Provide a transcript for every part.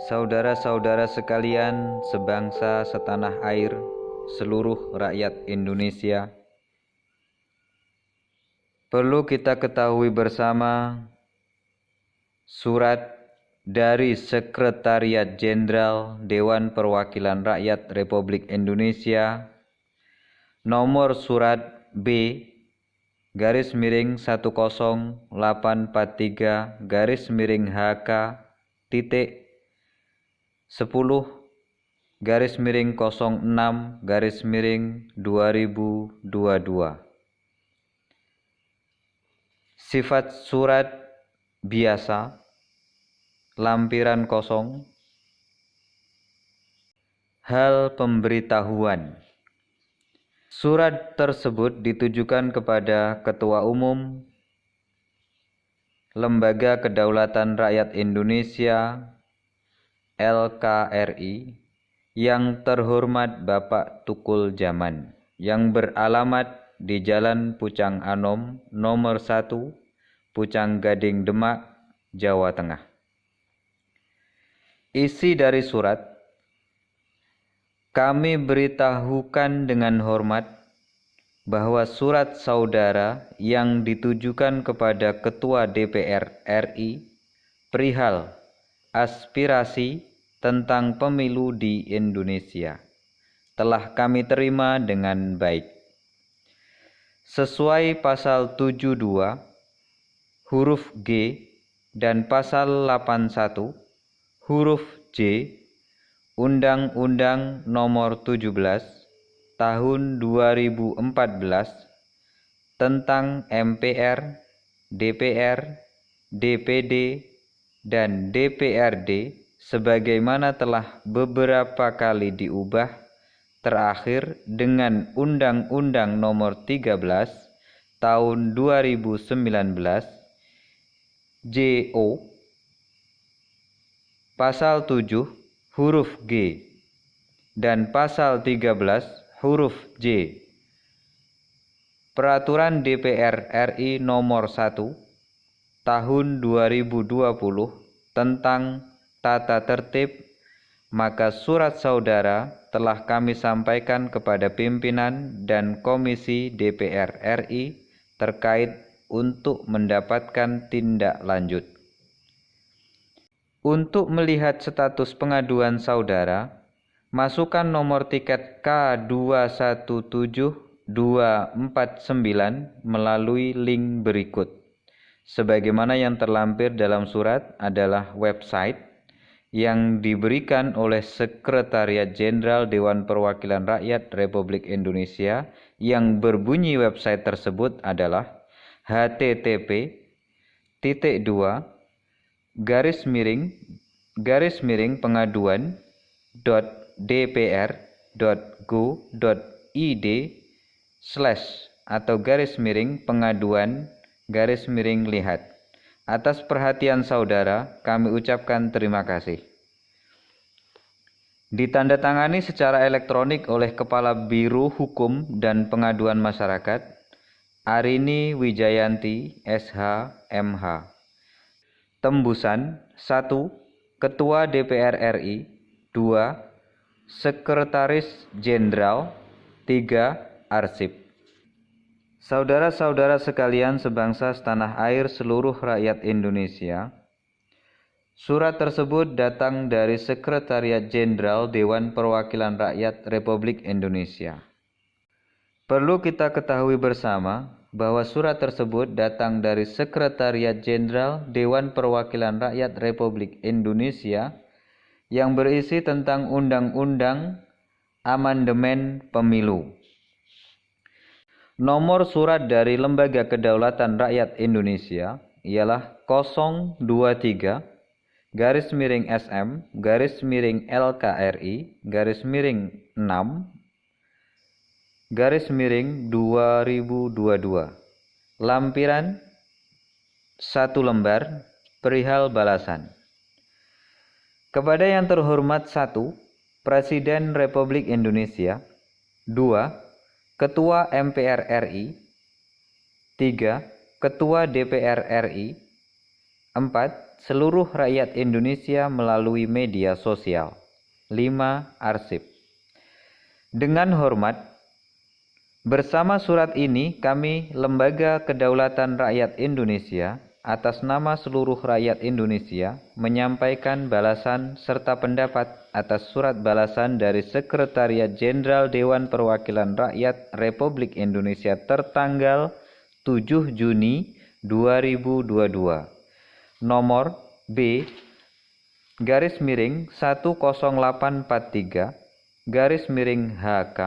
Saudara-saudara sekalian, sebangsa setanah air, seluruh rakyat Indonesia, perlu kita ketahui bersama surat dari Sekretariat Jenderal Dewan Perwakilan Rakyat Republik Indonesia nomor surat B-10843-HK titik 10-06-2022. Sifat surat biasa, lampiran kosong. Hal pemberitahuan. Surat tersebut ditujukan kepada Ketua Umum Lembaga Kedaulatan Rakyat Indonesia LKRI yang terhormat Bapak Tukul Jaman, yang beralamat di Jalan Pucang Anom nomor 1, Pucang Gading, Demak, Jawa Tengah. Isi dari surat: kami beritahukan dengan hormat bahwa surat saudara yang ditujukan kepada Ketua DPR RI perihal aspirasi tentang pemilu di Indonesia telah kami terima dengan baik. Sesuai pasal 72 huruf G dan pasal 81 huruf J Undang-Undang Nomor 17 Tahun 2014 tentang MPR, DPR, DPD, dan DPRD sebagaimana telah beberapa kali diubah, terakhir dengan Undang-Undang Nomor 13 Tahun 2019 JO Pasal 7 huruf G dan Pasal 13 huruf J Peraturan DPR RI Nomor 1 Tahun 2020 tentang tata tertib, maka surat saudara telah kami sampaikan kepada pimpinan dan Komisi DPR RI terkait untuk mendapatkan tindak lanjut. Untuk melihat status pengaduan saudara, masukkan nomor tiket K217249 melalui link berikut. Sebagaimana yang terlampir dalam surat adalah website yang diberikan oleh Sekretariat Jenderal Dewan Perwakilan Rakyat Republik Indonesia, yang berbunyi website tersebut adalah http://pengaduan.dpr.go.id/pengaduan-lihat. Atas perhatian saudara, kami ucapkan terima kasih. Ditandatangani secara elektronik oleh Kepala Biro Hukum dan Pengaduan Masyarakat, Arini Wijayanti, SH, MH. Tembusan: 1. Ketua DPR RI. 2. Sekretaris Jenderal. 3. Arsip. Saudara-saudara sekalian sebangsa setanah air, seluruh rakyat Indonesia, surat tersebut datang dari Sekretariat Jenderal Dewan Perwakilan Rakyat Republik Indonesia. Perlu kita ketahui bersama bahwa surat tersebut datang dari Sekretariat Jenderal Dewan Perwakilan Rakyat Republik Indonesia yang berisi tentang Undang-Undang Amandemen Pemilu. Nomor surat dari Lembaga Kedaulatan Rakyat Indonesia ialah 023-SM-LKRI-6-2022. Lampiran 1 lembar perihal balasan. Kepada yang terhormat 1. Presiden Republik Indonesia. 2. Ketua MPR RI. 3. Ketua DPR RI. 4. seluruh rakyat Indonesia melalui media sosial. 5. Arsip. Dengan hormat, bersama surat ini kami, Lembaga Kedaulatan Rakyat Indonesia, atas nama seluruh rakyat Indonesia, menyampaikan balasan serta pendapat atas surat balasan dari Sekretariat Jenderal Dewan Perwakilan Rakyat Republik Indonesia tertanggal 7 Juni 2022, nomor B-1843-HK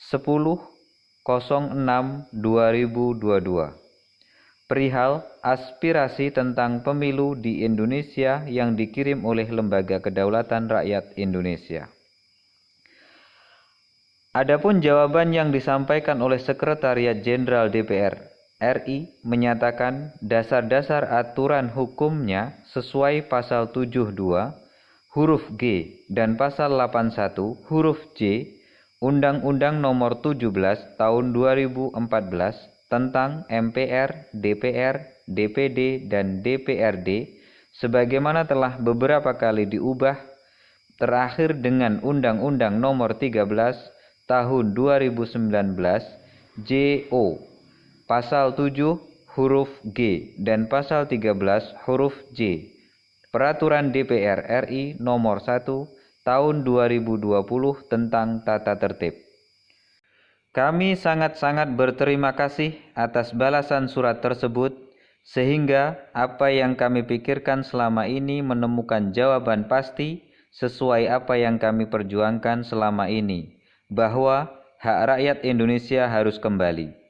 10.06/2022 perihal aspirasi tentang pemilu di Indonesia yang dikirim oleh Lembaga Kedaulatan Rakyat Indonesia. Adapun jawaban yang disampaikan oleh Sekretariat Jenderal DPR RI menyatakan dasar-dasar aturan hukumnya sesuai pasal 72 huruf G dan pasal 81 huruf J Undang-Undang Nomor 17 Tahun 2014 tentang MPR, DPR, DPD, dan DPRD sebagaimana telah beberapa kali diubah terakhir dengan Undang-Undang Nomor 13 Tahun 2019 JO Pasal 7 huruf G dan Pasal 13 huruf J Peraturan DPR RI Nomor 1 Tahun 2020 tentang Tata Tertib. Kami sangat-sangat berterima kasih atas balasan surat tersebut, sehingga apa yang kami pikirkan selama ini menemukan jawaban pasti sesuai apa yang kami perjuangkan selama ini, bahwa hak rakyat Indonesia harus kembali.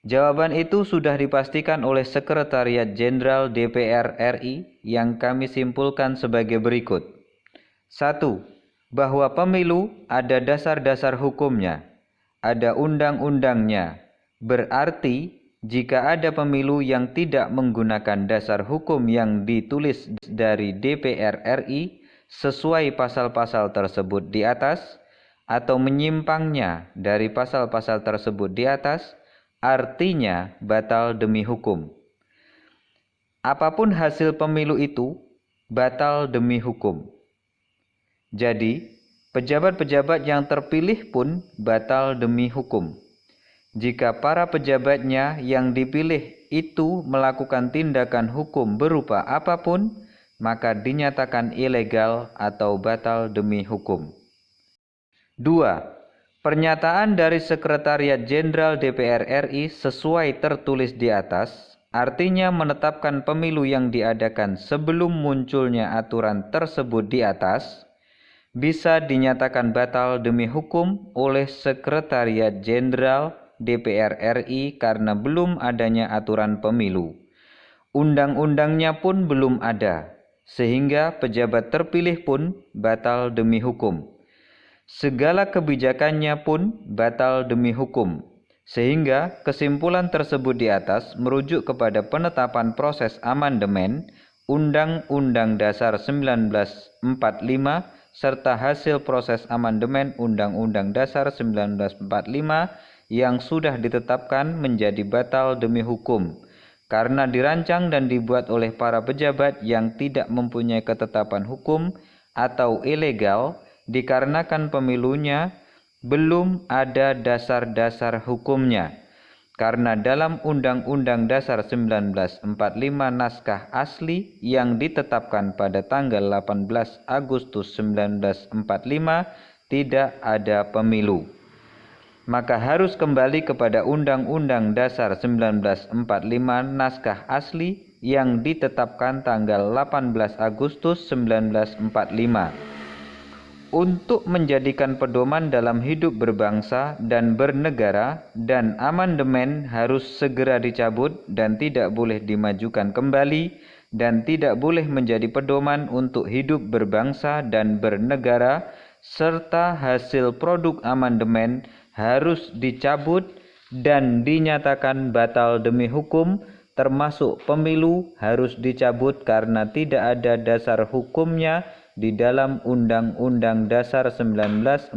Jawaban itu sudah dipastikan oleh Sekretariat Jenderal DPR RI yang kami simpulkan sebagai berikut. 1. Bahwa pemilu ada dasar-dasar hukumnya. Ada undang-undangnya. Berarti jika ada pemilu yang tidak menggunakan dasar hukum yang ditulis dari DPR RI sesuai pasal-pasal tersebut di atas atau menyimpangnya dari pasal-pasal tersebut di atas, artinya batal demi hukum. Apapun hasil pemilu itu batal demi hukum. Jadi, pejabat-pejabat yang terpilih pun batal demi hukum. Jika para pejabatnya yang dipilih itu melakukan tindakan hukum berupa apapun, maka dinyatakan ilegal atau batal demi hukum. 2. Pernyataan dari Sekretariat Jenderal DPR RI sesuai tertulis di atas, artinya menetapkan pemilu yang diadakan sebelum munculnya aturan tersebut di atas, bisa dinyatakan batal demi hukum oleh Sekretariat Jenderal DPR RI karena belum adanya aturan pemilu. Undang-undangnya pun belum ada, sehingga pejabat terpilih pun batal demi hukum. Segala kebijakannya pun batal demi hukum, sehingga kesimpulan tersebut di atas merujuk kepada penetapan proses amandemen Undang-Undang Dasar 1945 serta hasil proses amandemen Undang-Undang Dasar 1945 yang sudah ditetapkan menjadi batal demi hukum karena dirancang dan dibuat oleh para pejabat yang tidak mempunyai ketetapan hukum atau ilegal dikarenakan pemilunya belum ada dasar-dasar hukumnya. Karena dalam Undang-Undang Dasar 1945 naskah asli yang ditetapkan pada tanggal 18 Agustus 1945 tidak ada pemilu, maka harus kembali kepada Undang-Undang Dasar 1945 naskah asli yang ditetapkan tanggal 18 Agustus 1945. Untuk menjadikan pedoman dalam hidup berbangsa dan bernegara, dan amandemen harus segera dicabut dan tidak boleh dimajukan kembali dan tidak boleh menjadi pedoman untuk hidup berbangsa dan bernegara, serta hasil produk amandemen harus dicabut dan dinyatakan batal demi hukum, termasuk pemilu harus dicabut karena tidak ada dasar hukumnya di dalam Undang-Undang Dasar 1945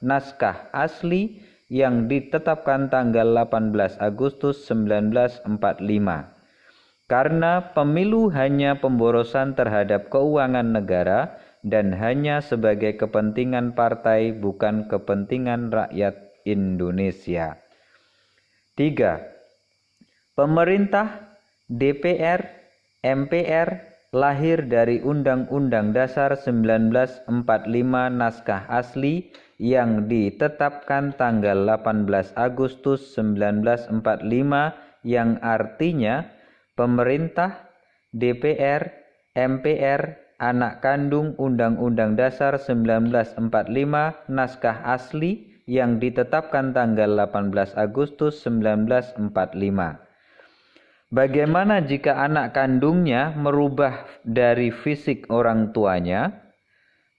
naskah asli yang ditetapkan tanggal 18 Agustus 1945. karena pemilu hanya pemborosan terhadap keuangan negara dan hanya sebagai kepentingan partai, bukan kepentingan rakyat Indonesia. 3. Pemerintah, DPR, MPR lahir dari Undang-Undang Dasar 1945 naskah asli yang ditetapkan tanggal 18 Agustus 1945 yang artinya pemerintah, DPR, MPR anak kandung Undang-Undang Dasar 1945 naskah asli yang ditetapkan tanggal 18 Agustus 1945. Bagaimana jika anak kandungnya merubah dari fisik orang tuanya?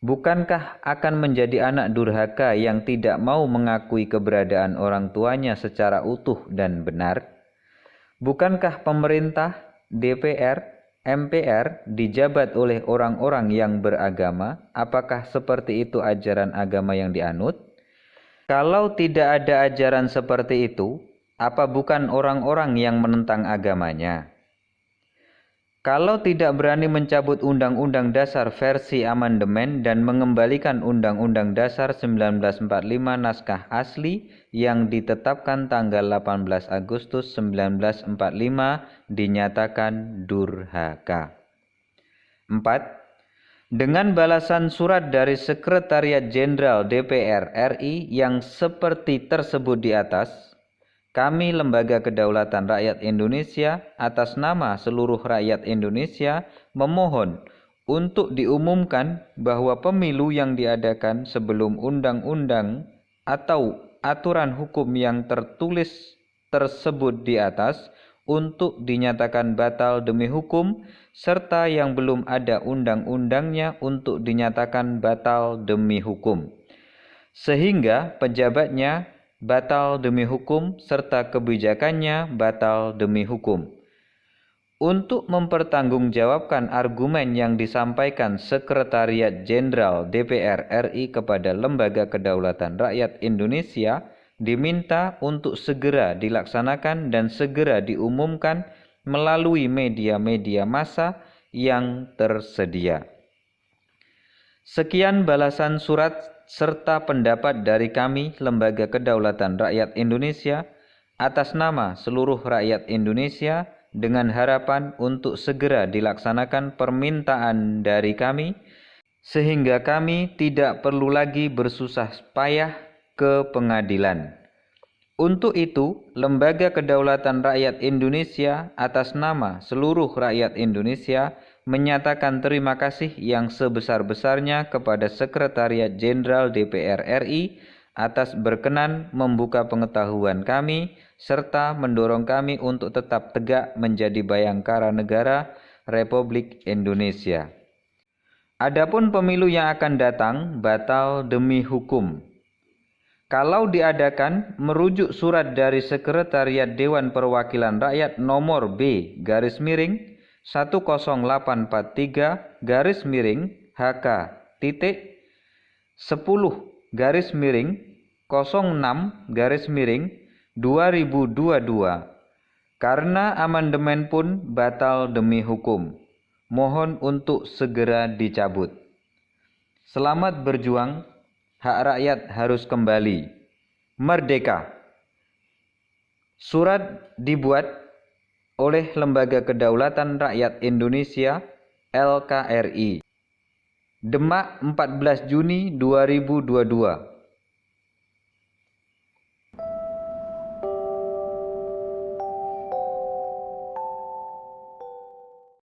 Bukankah akan menjadi anak durhaka yang tidak mau mengakui keberadaan orang tuanya secara utuh dan benar? Bukankah pemerintah, DPR, MPR dijabat oleh orang-orang yang beragama? Apakah seperti itu ajaran agama yang dianut? Kalau tidak ada ajaran seperti itu, apa bukan orang-orang yang menentang agamanya? Kalau tidak berani mencabut Undang-Undang Dasar versi amandemen dan mengembalikan Undang-Undang Dasar 1945 naskah asli yang ditetapkan tanggal 18 Agustus 1945 dinyatakan durhaka. 4. Dengan balasan surat dari Sekretariat Jenderal DPR RI yang seperti tersebut di atas, kami Lembaga Kedaulatan Rakyat Indonesia atas nama seluruh rakyat Indonesia memohon untuk diumumkan bahwa pemilu yang diadakan sebelum undang-undang atau aturan hukum yang tertulis tersebut di atas untuk dinyatakan batal demi hukum, serta yang belum ada undang-undangnya untuk dinyatakan batal demi hukum, sehingga pejabatnya batal demi hukum serta kebijakannya batal demi hukum. Untuk mempertanggungjawabkan argumen yang disampaikan Sekretariat Jenderal DPR RI kepada Lembaga Kedaulatan Rakyat Indonesia, diminta untuk segera dilaksanakan dan segera diumumkan melalui media-media massa yang tersedia. Sekian balasan surat serta pendapat dari kami Lembaga Kedaulatan Rakyat Indonesia atas nama seluruh rakyat Indonesia dengan harapan untuk segera dilaksanakan permintaan dari kami sehingga kami tidak perlu lagi bersusah payah ke pengadilan. Untuk itu, Lembaga Kedaulatan Rakyat Indonesia atas nama seluruh rakyat Indonesia menyatakan terima kasih yang sebesar-besarnya kepada Sekretariat Jenderal DPR RI atas berkenan membuka pengetahuan kami serta mendorong kami untuk tetap tegak menjadi bayangkara negara Republik Indonesia. Adapun pemilu yang akan datang batal demi hukum. Kalau diadakan merujuk surat dari Sekretariat Dewan Perwakilan Rakyat nomor B/10-10/06/2022 karena amandemen pun batal demi hukum. Mohon untuk segera dicabut. Selamat berjuang, hak rakyat harus kembali. Merdeka! Surat dibuat oleh Lembaga Kedaulatan Rakyat Indonesia LKRI. Demak 14 Juni 2022.